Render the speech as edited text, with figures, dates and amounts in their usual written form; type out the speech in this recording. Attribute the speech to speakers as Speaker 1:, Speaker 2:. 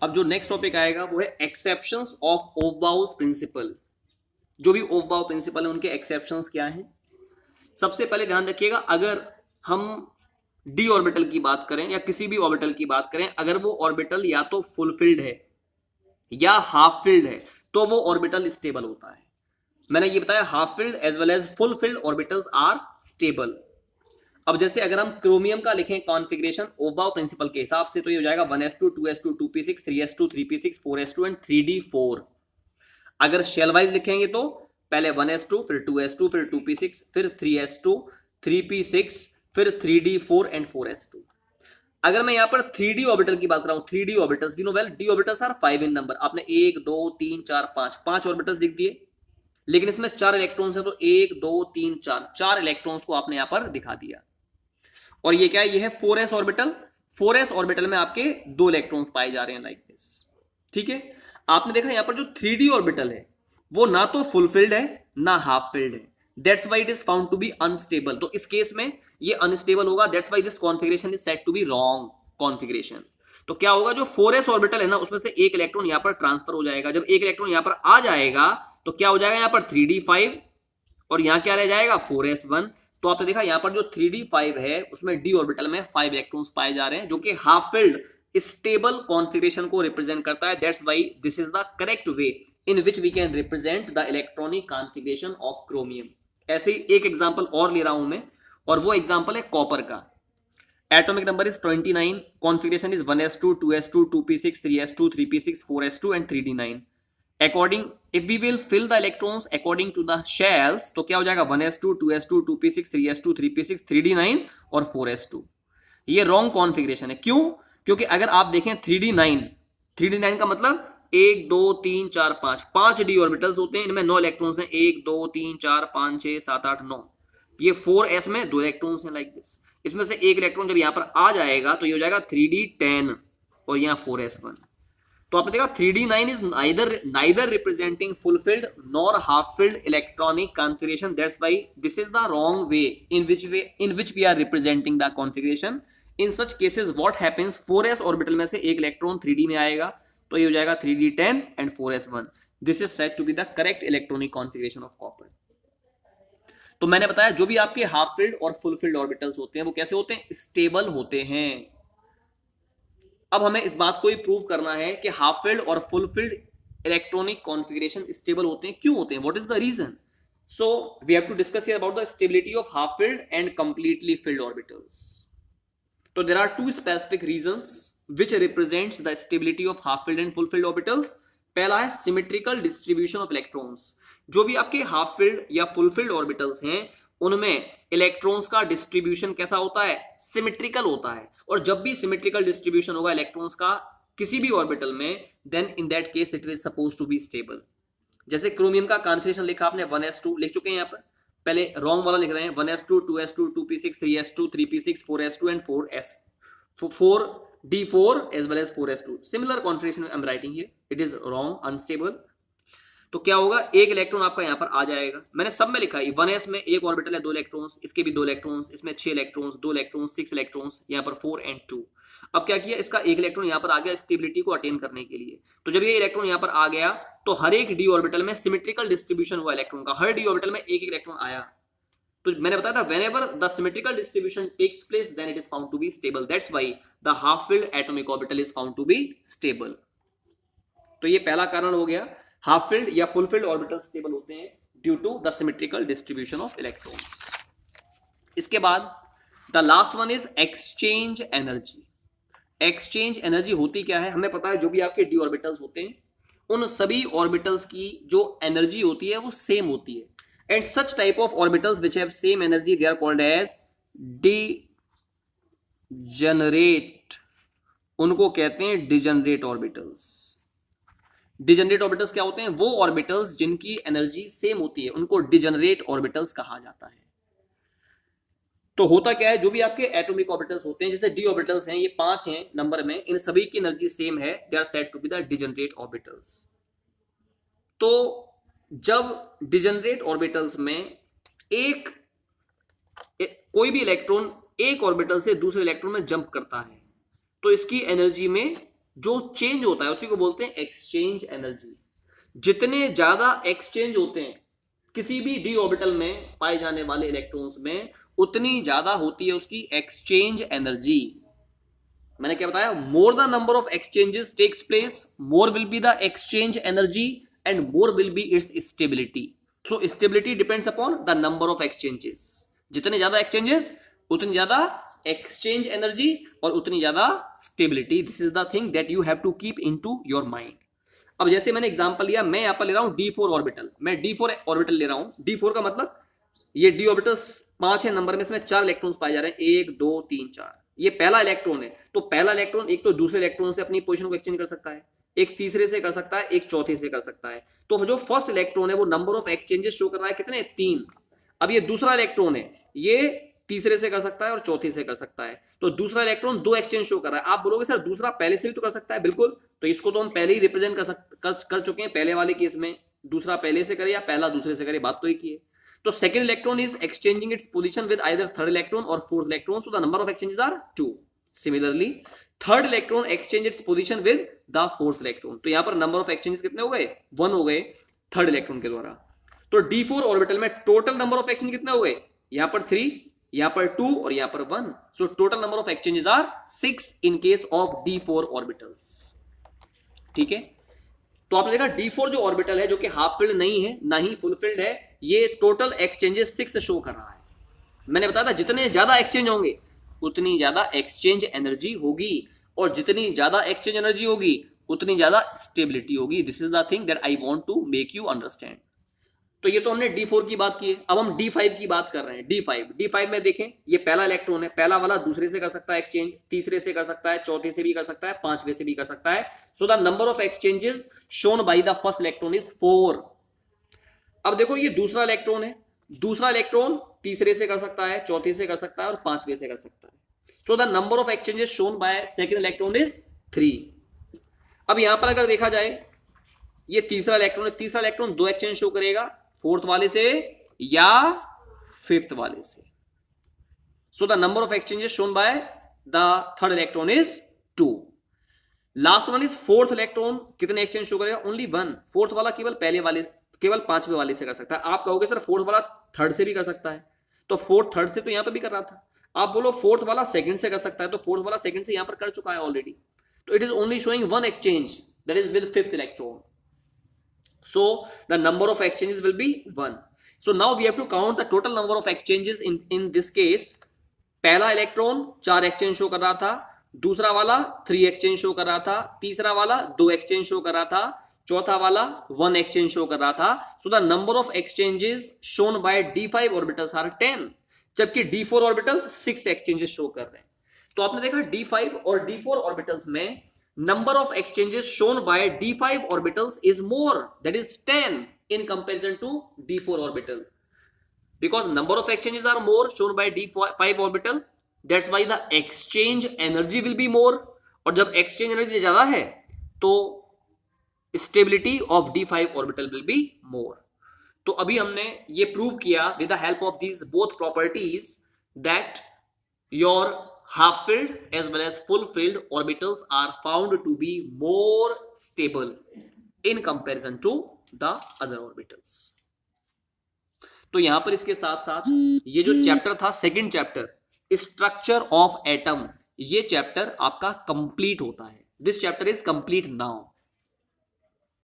Speaker 1: अब जो next topic आएगा वो है एक्सेप्शंस ऑफ ओबाउस प्रिंसिपल। जो भी ओबाउ प्रिंसिपल है उनके एक्सेप्शंस क्या हैं। सबसे पहले ध्यान रखिएगा, अगर हम डी ऑर्बिटल की बात करें या किसी भी ऑर्बिटल की बात करें, अगर वो ऑर्बिटल या तो फुलफिल्ड है या हाफ फिल्ड है तो वो ऑर्बिटल स्टेबल होता है। मैंने ये बताया half filled as well as full filled orbitals are stable. अब जैसे अगर हम क्रोमियम का लिखें कॉन्फ़िगरेशन ओबाउ प्रिंसिपल के हिसाब से तो ये हो जाएगा 1s2 2s2 2p6 3s2 3p6 4s2 and 3d4। अगर शेल वाइज लिखेंगे तो पहले 1s2 फिर 2s2 फिर 2p6 फिर 3s2 3p6 फिर 3d4 एंड 4s2। अगर मैं यहां पर 3d ऑर्बिटल की बात कर रहा हूं, 3d orbitals we know well D orbitals are 5 in number. आपने 1 2 3 4 5 5 ऑर्बिटल्स लिख दिए, लेकिन इसमें 4 इलेक्ट्रॉन्स है तो 1 2 3 4 4 इलेक्ट्रॉन्स को आपने यहां पर दिखा दिया। और ये क्या है, ये है 4s ऑर्बिटल। 4s ऑर्बिटल में आपके 2 इलेक्ट्रॉन्स पाए जा रहे हैं लाइक दिस। ठीक है, आपने देखा यहां पर जो 3d ऑर्बिटल है वो ना तो फुलफिल्ड है ना हाफ फिल्ड है, that's why it is found to be unstable. तो इस केस में ये अनस्टेबल होगा, that's why this configuration is said to be wrong configuration. तो क्या होगा, जो 4s ऑर्बिटल है ना उसमें से एक इलेक्ट्रॉन यहां पर ट्रांसफर हो जाएगा। जब एक इलेक्ट्रॉन यहां पर आ जाएगा तो क्या हो जाएगा, यहां पर 3d5 और यहां क्या रह जाएगा 4s1। तो आपने देखा यहां पर जो 3d5 है उसमें डी ऑर्बिटल में 5 इलेक्ट्रॉन्स पाए जा रहे हैं जो कि हाफ फिल्ड स्टेबल कॉन्फ़िगरेशन को रिप्रेजेंट करता है। That's why this is the correct way in which we can represent the electronic configuration of chromium. ऐसे ही एक एग्जांपल और ले रहा हूं मैं, और वो एग्जांपल है कॉपर का। Atomic number is 29, configuration is 1s2 2s2 2p6 3s2 3p6 4s2 and 3d9। According if we will fill the electrons according to the shells तो क्या हो जाएगा 1s2 2s2 2p6 3s2 3p6 3d9 और 4s2। ये wrong configuration है। क्यों? क्योंकि अगर आप देखें 3d9 का मतलब 1 2 3 4 5 5 डी ऑर्बिटल्स होते हैं, इनमें 9 इलेक्ट्रॉन्स हैं, 1 2 3 4 5 6 7 8 9। ये 4s में 2 इलेक्ट्रॉन्स हैं लाइक दिस। इसमें से एक इलेक्ट्रॉन जब यहां पर आ जाएगा तो ये हो जाएगा 3d10 और यहां 4s1। तो आपने देखा 3d9 is neither representing full filled nor half filled electronic configuration. That's why this is the wrong way in which we are representing the configuration. In such cases what happens, 4s orbital में से एक electron 3d में आएगा तो ये हो जाएगा 3d10 and 4s1। This is said to be the correct electronic configuration of copper. तो मैंने बताया जो भी आपके हाफ फिल्ड और फुल फिल्ड ऑर्बिटल्स होते हैं वो कैसे होते हैं, स्टेबल होते हैं। अब हमें इस बात को ही प्रूव करना है कि हाफ फिल्ड और full filled electronic configuration stable होते हैं। क्यों होते हैं, what is the reason? So we have to discuss here about the stability of half filled and completely filled orbitals. तो there are two specific reasons which represents the stability of half filled and full filled orbitals. पहला है symmetrical distribution of electrons. जो भी आपके half filled या full filled orbitals हैं उनमें electrons का डिस्ट्रीब्यूशन कैसा होता है, सिमेट्रिकल होता है। और जब भी सिमेट्रिकल डिस्ट्रीब्यूशन होगा इलेक्ट्रॉन्स का किसी भी ऑर्बिटल में, then in that case it is suppose to be stable. जैसे क्रोमियम का कॉन्फ़िगरेशन लिखा आपने 1s2 लिख चुके हैं, यहां पर पहले रॉन्ग वाला लिख रहे हैं 1s2 2s2 2p6 3s2 3p6 4s2 and 4d4 as well as 4s2। Similar configuration I am writing here, it is wrong unstable. तो क्या होगा, एक इलेक्ट्रॉन आपका यहां पर आ जाएगा। मैंने सब में लिखा है 1s में एक ऑर्बिटल है 2 इलेक्ट्रॉन्स, इसके भी 2 इलेक्ट्रॉन्स, इसमें 6 इलेक्ट्रॉन्स 2 इलेक्ट्रॉन्स 6 इलेक्ट्रॉन्स, यहां पर 4 एंड 2। अब क्या किया, इसका एक इलेक्ट्रॉन यहां पर आ गया स्टेबिलिटी को अटेन करने के लिए। तो जब ये इलेक्ट्रॉन यहां पर आ गया तो हर एक डी ऑर्बिटल में सिमेट्रिकल डिस्ट्रीब्यूशन हुआ इलेक्ट्रॉन का, हर डी ऑर्बिटल में एक एक इलेक्ट्रॉन आया। तो मैंने बताया था whenever the symmetrical distribution takes place then it is found to be stable। that's why the half filled atomic orbital is found to be stable। तो ये पहला कारण हो गया, हाफ फिल्ड या फुल फिल्ड ऑर्बिटल स्टेबल होते हैं due to the symmetrical distribution of electrons. इसके बाद the last one is exchange energy. Exchange energy होती क्या है, हमें पता है जो भी आपके डी ऑर्बिटल्स होते हैं उन सभी ऑर्बिटल्स की जो एनर्जी होती है वो सेम होती है। And such type of orbitals which have same energy they are called as degenerate. उनको कहते हैं डिजेनरेट ऑर्बिटल्स। डिजेनरेट ऑर्बिटल्स क्या होते हैं, वो ऑर्बिटल्स जिनकी एनर्जी सेम होती है उनको डिजेनरेट ऑर्बिटल्स कहा जाता है। तो होता क्या है, जो भी आपके एटॉमिक ऑर्बिटल्स होते हैं जैसे डी ऑर्बिटल्स हैं, ये 5 हैं नंबर में, इन सभी की एनर्जी सेम है, they are said to be the degenerate orbitals. तो जब डिजेनरेट ऑर्बिटल्स में कोई भी इलेक्ट्रॉन एक ऑर्बिटल से दूसरे इलेक्ट्रॉन में जंप करता है तो इसकी एनर्जी में जो चेंज होता है उसी को बोलते हैं एक्सचेंज एनर्जी। जितने ज्यादा एक्सचेंज होते हैं किसी भी डी ऑर्बिटल में पाए जाने वाले इलेक्ट्रॉन्स में, उतनी ज्यादा होती है उसकी एक्सचेंज एनर्जी। मैंने क्या बताया, more the number of exchanges takes place, more will be the exchange energy and more will be its stability. So stability depends upon the number of exchanges. जितने ज्यादा एक्सचेंजेस उतनी ज्यादा एक्सचेंज एनर्जी और उतनी ज्यादा stability. This is the thing that you have to keep into your mind. अब जैसे मैंने एग्जांपल लिया, मैं यहां पर ले रहा हूं D4 ऑर्बिटल, मैं D4 ऑर्बिटल ले रहा हूं। D4 का मतलब ये डी ऑर्बिटल्स 5 है नंबर में, इसमें 4 इलेक्ट्रॉन्स पाए जा रहे हैं, 1 2 3 4। ये पहला इलेक्ट्रॉन है, तो पहला इलेक्ट्रॉन एक तो दूसरे इलेक्ट्रॉन से अपनी पोजीशन को एक्सचेंज कर सकता है, एक तीसरे से कर सकता है, एक चौथे से कर सकता है। तो जो फर्स्ट इलेक्ट्रॉन है वो नंबर ऑफ एक्सचेंजेस शो कर रहा है कितने, 3। अब ये दूसरा इलेक्ट्रॉन है, ये तीसरे से कर सकता है और चौथे से कर सकता है। तो दूसरा इलेक्ट्रॉन 2 एक्सचेंज शो कर रहा है। आप बोलोगे सर दूसरा पहले से भी तो कर सकता है, बिल्कुल। तो इसको तो हम पहले ही रिप्रेजेंट कर चुके हैं पहले वाले केस में। दूसरा पहले से करे या पहला दूसरे से करे, बात तो एक ही है। तो second electron is exchanging its position with either third electron or fourth electron, so the number of exchanges are 2। Similarly third electron exchange its position with the fourth electron, तो यहां पर नंबर ऑफ एक्सचेंजेस कितने हो गए, 1 हो गए third electron के द्वारा। तो D4 ऑर्बिटल में टोटल नंबर ऑफ एक्सचेंज कितने हो गए, यहां पर 3, यहां पर 2 और यहां पर 1। So total number of exchanges are 6 in case of D4 orbitals. ठीक है, तो आपने देखा D4 जो ऑर्बिटल है, जो कि हाफ फिल्ड नहीं है ना ही फुल फिल्ड है, ये टोटल एक्सचेंजेस 6 शो कर रहा है। मैंने बताया था जितने ज्यादा एक्सचेंज होंगे उतनी ज्यादा एक्सचेंज एनर्जी होगी, और जितनी ज्यादा एक्सचेंज एनर्जी होगी उतनी ज्यादा स्टेबिलिटी होगी। This is the thing that I want to make you understand. तो ये तो हमने D4 की बात की है, अब हम D5 की बात कर रहे हैं। D5 में देखें, ये पहला इलेक्ट्रॉन है, पहला वाला दूसरे से कर सकता है एक्सचेंज, तीसरे से कर सकता है, चौथे से भी कर सकता है, पांचवे से भी कर सकता है। सो the number of exchanges shown by the first electron is 4। अब देखो ये दूसरा इलेक्ट्रॉन है, दूसरा इलेक्ट्रॉन तीसरे से कर सकता है, चौथे से कर सकता है और पांचवे से कर सकता है। सो the number of exchanges shown by second electron is 3। अब यहां पर अगर देखा जाए, ये तीसरा इलेक्ट्रॉन है, तीसरा इलेक्ट्रॉन 2 एक्सचेंज शो करेगा, फोर्थ वाले से या फिफ्थ वाले से। सो the number of exchanges shown by the third electron is 2। Last one is fourth electron, कितने एक्सचेंज शो करेगा, ओनली 1। फोर्थ वाला केवल पांचवे वाले से कर सकता है। आप कहोगे सर फोर्थ वाला थर्ड से भी कर सकता है, तो फोर्थ थर्ड से तो यहां पर भी कर रहा था। आप बोलो फोर्थ वाला सेकंड से कर सकता है, तो फोर्थ वाला सेकंड से यहां पर कर चुका है ऑलरेडी। तो it is only showing 1 exchange, that is with fifth electron. So the number of exchanges will be 1. So now we have to count the total number of exchanges in this case. पहला electron 4 exchange show कर रहा था, दूसरा वाला 3 exchange show कर रहा था, तीसरा वाला 2 एक्सचेंज शो कर रहा था, चौथा वाला 1 एक्सचेंज शो कर रहा था। So the number of exchanges shown by D5 orbitals are 10, जबकि D4 orbitals 6 एक्सचेंजेस शो कर रहे हैं। तो आपने देखा D5 और D4 orbitals में number of exchanges shown by D5 orbitals is more, that is 10 in comparison to D4 orbital, because number of exchanges are more shown by D5 orbital, that's why the exchange energy will be more, और जब exchange energy ज्यादा है तो stability of D5 orbital will be more। तो अभी हमने ये prove किया with the help of these both properties that your half filled as well as full filled orbitals are found to be more stable in comparison to the other orbitals। तो यहां पर इसके साथ साथ ये जो चैप्टर था, second chapter structure of atom, ये चैप्टर आपका कंप्लीट होता है। This chapter is complete now.